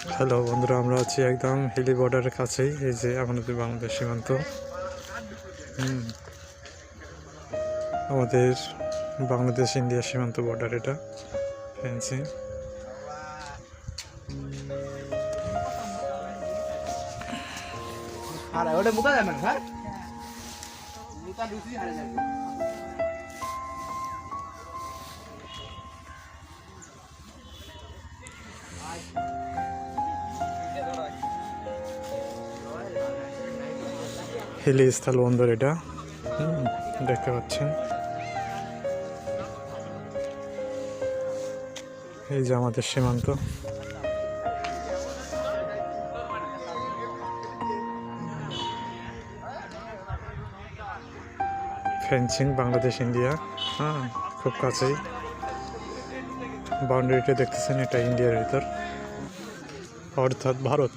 Hello বন্ধুরা, আমরা আছি একদম হিলি বর্ডারের কাছেই। এই যে আমাদের বাংলাদেশ সীমান্ত। আমাদের বাংলাদেশ ইন্ডিয়া সীমান্ত বর্ডার, এটা ফেন্সিং। হিলি স্থল বন্দর এটা, দেখতে পাচ্ছেন। এই যে আমাদের সীমান্ত। ফেন্সিং বাংলাদেশ ইন্ডিয়া, খুব কাছেই। বাউন্ডারিটা দেখতেছেন, এটা ইন্ডিয়ার ভিতর, অর্থাৎ ভারত।